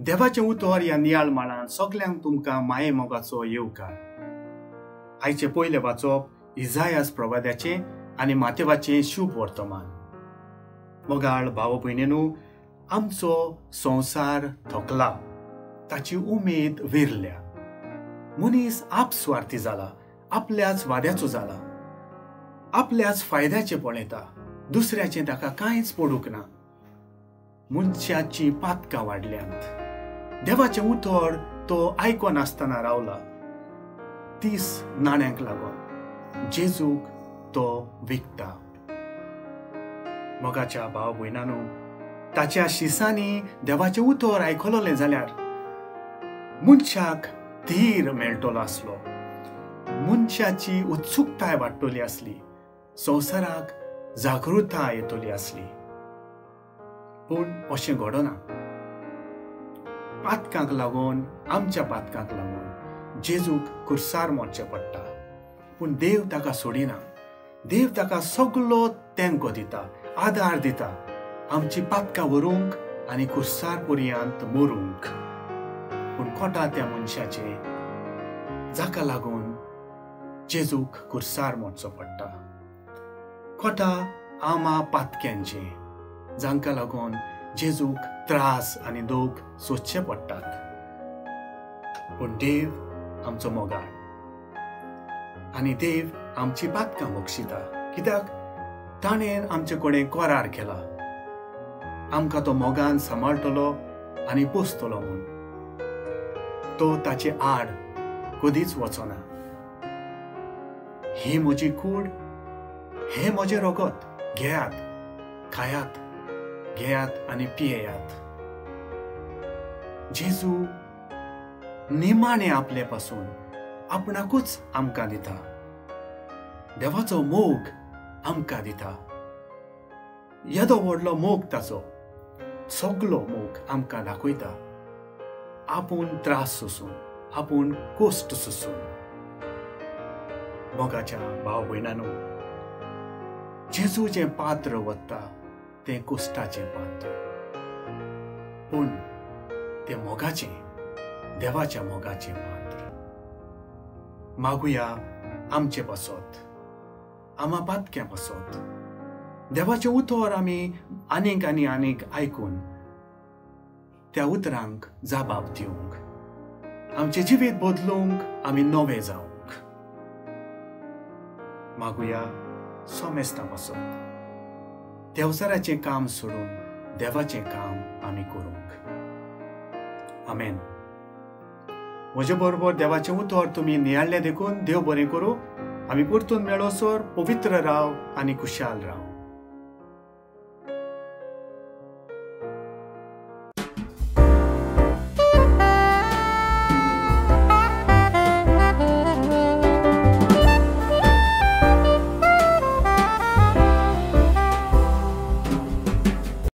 देवाचें उतर ह्या नियाळ माळान सगल्यांक तुमकां माये मोगाचो येवकार. आयचे पयले वाचप इसायास प्रवाद्याचें आनी मातेवाचें शुभ वर्तमान. मोगाळ भाव भयणींनो, आमचो संवसार थकला, ताची उमेद विरल्या. मनीस आपस्वार्थी जाला, आपल्याच वाद्याचो जाला, आपल्याच फायद्याचें पळयता, दुसऱ्याचें ताका कांयच पडूंक ना. मनशाची पातकां वाडल्यांत. देवाचें उतर तो आयकोनासतना रावला. 30 नाण्यांक लागून जेजूक तो विकता. मोगाच्या भाव भयणांनो, ताच्या शिसांनी देवाचें उतर आयकलोलें जाल्यार मनशाक धीर मेळटलो आसलो, मनशाची उत्सुकताय वाडटली आसली, संवसाराक जागृताय येतली आसली. पूण अशें घडना. पातकांक लागून, आमच्या पातकांक लागून जेजूक खुर्सार मोडचें पडटा. पूण देव ताका सोडिना. देव ताका सगलो तेंको दिता, आदार दिता, आमची पातकां व्हरूंक आनी खुर्सार पर्यंत मोरूंक. पूण खोटा त्या मनशाचें, जाका लागून जेजूक खुर्सार मोडचो पडटा. खोटा आमा पातक्यांचें, जांकां लागून जेजूक त्रास आनी दूख सोंसचे पडटात. पूण देव आमचो मोगाळ आनी देव आमची पातकां मोगशिता. कित्याक ताणें आमचे कडेन करार केला, आमकां तो मोगान सांबाळटलो आनी पोसतलो म्हूण. तो ताचे आड कधीच वचना. ही म्हजी कूड, हे म्हजें रगत, घेयात, खायात, घेयात आनी पियेयात. जेजू निमाणें आपले पासून आपणाकूच आमकां दिता. देवाचो मोग आमकां दिता. येदो व्हडलो मोग ताचो, सगलो मोग आमकां दाखयता. आपूण त्रास सोसून, आपूण कोस्ट सोसून. मोगाच्या भाव भयणांनो, जेजू जें पात्र वता तें कोश्टाचें पात्र. पूण तें मोगाचें, देवाच्या मोगाचें पात्र. मागुया आमचे पासत, आमा पातक्यां पासत. देवाचें उतर आमी आनीक आनी आनीक आयकून त्या उतरांक जाबाब दिवंक, आमचें जिवीत बदलूंक, आमी नवे जावंक. मागुया सोमेस्तां पासत. देवचाराचें काम सोडून देवाचें काम आमी करूंक. आमेन. म्हजे बरोबर देवाचें उतर तुमी नियाळ्ळें देखून देव बरें करूं. आमी परतून मेळोसर पवित्र राव आनी खुशाल राव.